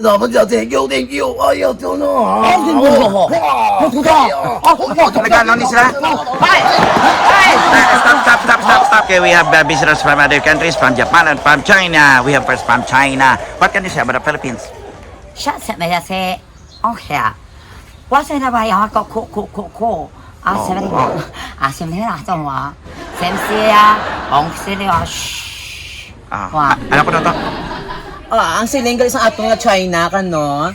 Thank you. Ayaw to no. Nagano ni sila? Stop. Okay, we have visitors from other countries, from Japan and from China. We have first from China. What can you say about the Philippines? 上次那些是哦呀，我现在吧要个酷啊，什么的啊，什么的那种啊，什么是啊，红色的啊，嘘， Ah, ano ko na to? Ang siling gali sa atong nga China kano,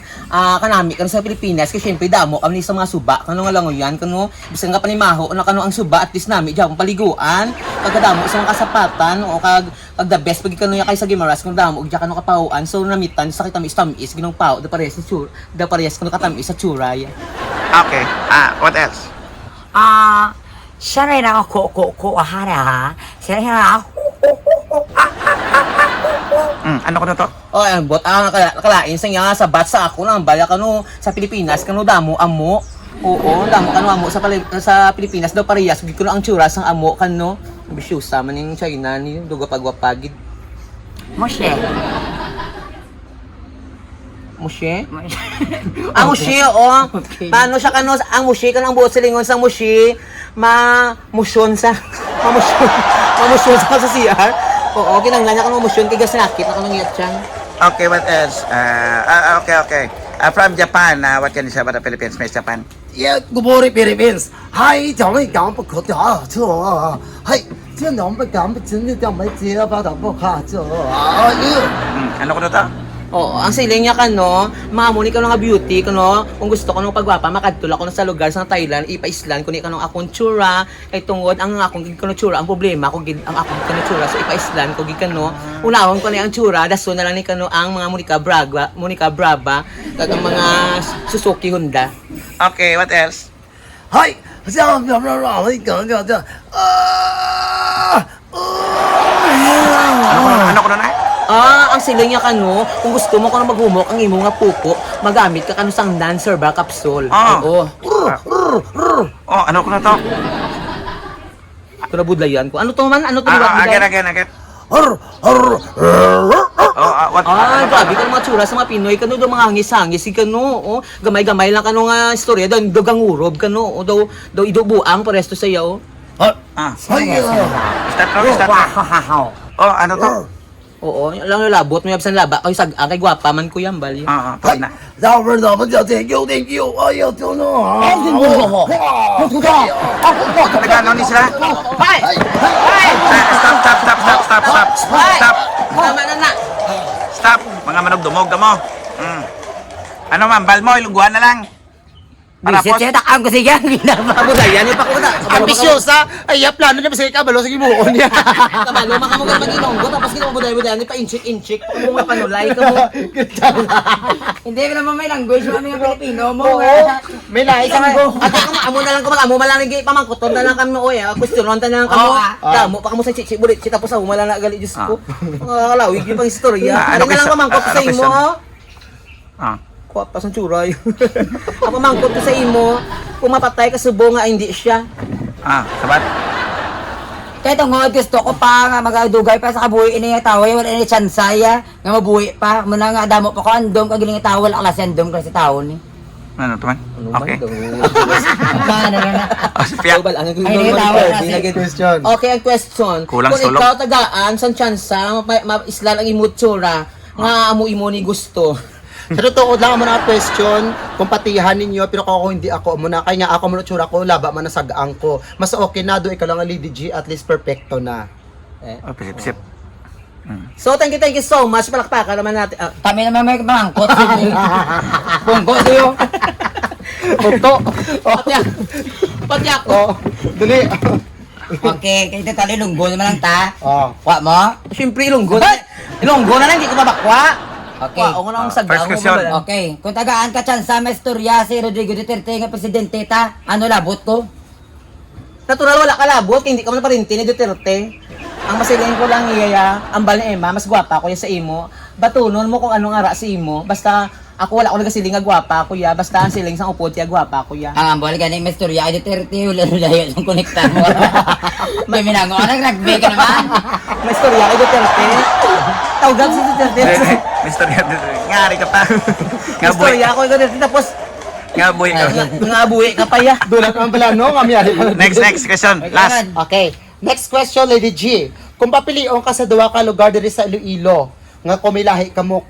kanami kano sa Pilipinas kasi syempre damo kami sa mga suba kano nga langoy yan kano bisan nga panimaho na kano ang suba at least nami diyan paliguan pagkadamo sa mga kasapatan o kag the best pag kano ya kay sa Gimaras kung damo ug kano kapauan so namitan sa kita tamis ginong pao da parehas sa chur da parehas kano katamis sa churay. Okay, what else? 啊，现在那个酷哈的，现在那个。 Ano ko na to? Ang bot nakalain sa nga sa bat sa ako lang bala kano sa Pilipinas kano damo amo. Oo, damo kano amo sa Pilipinas daw parehas gid kuno ang tsura sang amo kano. Bisyusa man ning China ni duga pagwapagid. Moshe. Ang mushi Okay. Paano siya kano ang mushi kanang buot silingon sang mushi mamusyon sa CR. Oo, kinanglan niya kano musyon kay gasnakit na kanang yatsan. Okay, what else? Okay. From Japan, what can you say about the Philippines, Miss Japan? Yeah, good morning, Philippines. Hi, 讲没讲不可的这嗨，这两不讲不真的讲没接把它不卡这Ano ko na to? Oo, ang siling niya kano, mamuni ka nga beauty kano, kung gusto ko nung pagwapa makadtul ako na sa lugar sa Thailand, ipa-island kuni kanong akong tsura, kay tungod ang akong gid kano tsura, ang problema ko gid ang akong kano tsura so ipa-island ko gid kano. Unahon ko na ang tsura, daso na lang ni kano ang mga Monica Brava, kag ang mga Suzuki Honda. Okay, what else? 嗨，这样不讲这Ano ko na? Ang siling niya kano, kung gusto mo kano maghumok ang imo nga pupo, magamit ka kano sang dancer ba capsule. Oo. Ano ko na to? Ito na budlayan ko. Ano to man? Ano to Again. What? Grabe ka mga tsura sa mga Pinoy kano daw mga hangis-hangis kano. Gamay-gamay lang kano nga istorya daw dagang urob kano. Daw idubuang paresto sa iyo. Start na. Ano to? Oo, lang yung labot mo yabsan laba. Kay kay gwapa man ko yan bali. Pwede na. Thank you. Ayaw to no. Nagano ni sila? Stop. Tama na. Stop. Mga manugdumog ka mo. Ano man, bal mo, ilungguhan na lang. Bisit siya takang ko siya. Budlayan yung pakuda. Ambisyosa. Ay, plano niya kasi kabalo sa gibuon niya. Kamano makamugal mag-ilonggo tapos kita mo buday-buday ni pa inchik kung mga panulay ka mo. Hindi ka naman may language mo mga Pilipino mo. May naisang Ate ko amo na lang ko amo malang gi pamangkuton na lang kami oy. Questionon ta na lang kamo. Damo pa kamo sa chichi bulit si tapos ako mala na gali Diyos ko. Kalawig yung pang istorya. Ano na lang pamangkot sa imo. Kuha pa sa tsuray. Ako mangkot ko sa imo. Kung mapatay ka subo nga hindi siya. Sabat? Kaya tungod gusto ko pa nga magadugay pa sa kabuhi ini nga taway wala ini chansaya nga mabuhi pa muna nga damo pa ko andom kag giling tawol ala sa andom kasi tawo ni. Ano to man? Okay. Mana na. Piyak. question. Okay, ang question. Kulang Kung sulog. ikaw tagaan sa tsansa, islan ang imutsura, nga amo ni gusto. Sa totoo lang mo na question, kung patihan ninyo, pero ako hindi ako muna. Kaya nga ako muna tsura ko, laba man nasagaan ko. Mas okay na do, ikaw lang ang Lady G, at least perfecto na. Pisip. So, thank you so much. Palakpakan naman natin. Kami naman may mangkot. Bungko diyo. Punto. Pati ako. Dali. Okay, kaya tali lunggo naman lang ta. Oh. Wa mo? Siyempre, ilonggo na. Ilonggo na lang, hindi ko mabakwa. Okay. Wow, nga lang First sagang mo question. ba? Okay, kung tagaan ka tsansa may istorya si Rodrigo Duterte nga presidente ta, ano labot ko? Natural wala ka labot, hindi ka man parinti ni Duterte. Ang masiling ko lang iya, ang bal ni Emma, mas gwapa ko yan sa imo. Batunon mo kung anong ara sa imo. Basta Ako wala ko nagasiling nga gwapa kuya. Basta ang siling sa upod ya gwapa kuya. Ang ambol ganing may storya ay Duterte ulo layo yung konektar mo. May minago anak rugby ka naman. May istorya kay Duterte. Tawag si Duterte. Mr. Ngari ka pa. May istorya ako kay Duterte tapos Ngaboy ka. ngabuhi ka pa ya. Doon ang plano, kamiyari pa. Next question. Last. Okay. Next question, Lady G. Kung papilion ka sa duwa ka lugar diri sa Iloilo, nga kumilahi ka mo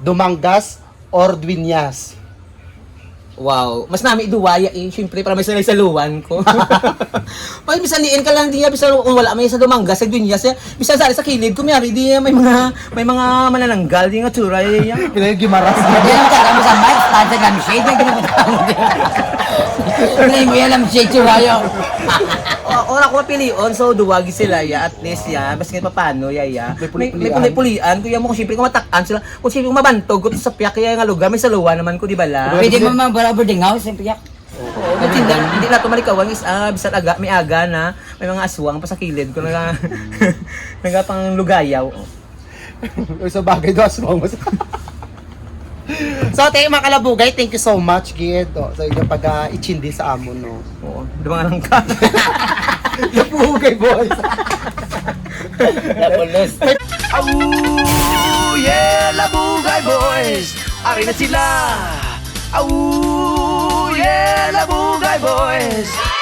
Dumangas or Dueñas? Wow, mas nami duwaya eh, syempre para may sanay sa luwan ko. Pag bisan liin ka lang diya, bisan kung wala may sa Dumangas, sa Dueñas, bisan sa kilid, kumyari di may mga manananggal di nga tsura yan. Pinagimaras. Yan ang kagamo sa mic, sponsor kami shade na ginagawa mo. Hindi mo yan ang shade chuhayo. Ora ko pilion, so duwagi sila ya, at least ya, basta kahit paano ya. May puli-pulian, kuya mo kung syempre kung matakan sila, kung syempre kung mabantog ko sa piyak kaya nga lugar, may sa luwan naman ko di bala. Pwede mo mga boarding house, siyempre yan. Oo, hindi na tumalikawan is bisan may aga na, may mga aswang pa sa kilid ko naga pang lugayaw. Sa bagay do aswang mo. So, tayo mga kalabugay, thank you so much, Gid, sa inyong pag-ichindi sa amon, no. Oo, di ba nga lang ka? Labugay, boys. Napulos. Oh yeah, Labugay Boys! Ari na sila! Oh yeah, Labugay Boys!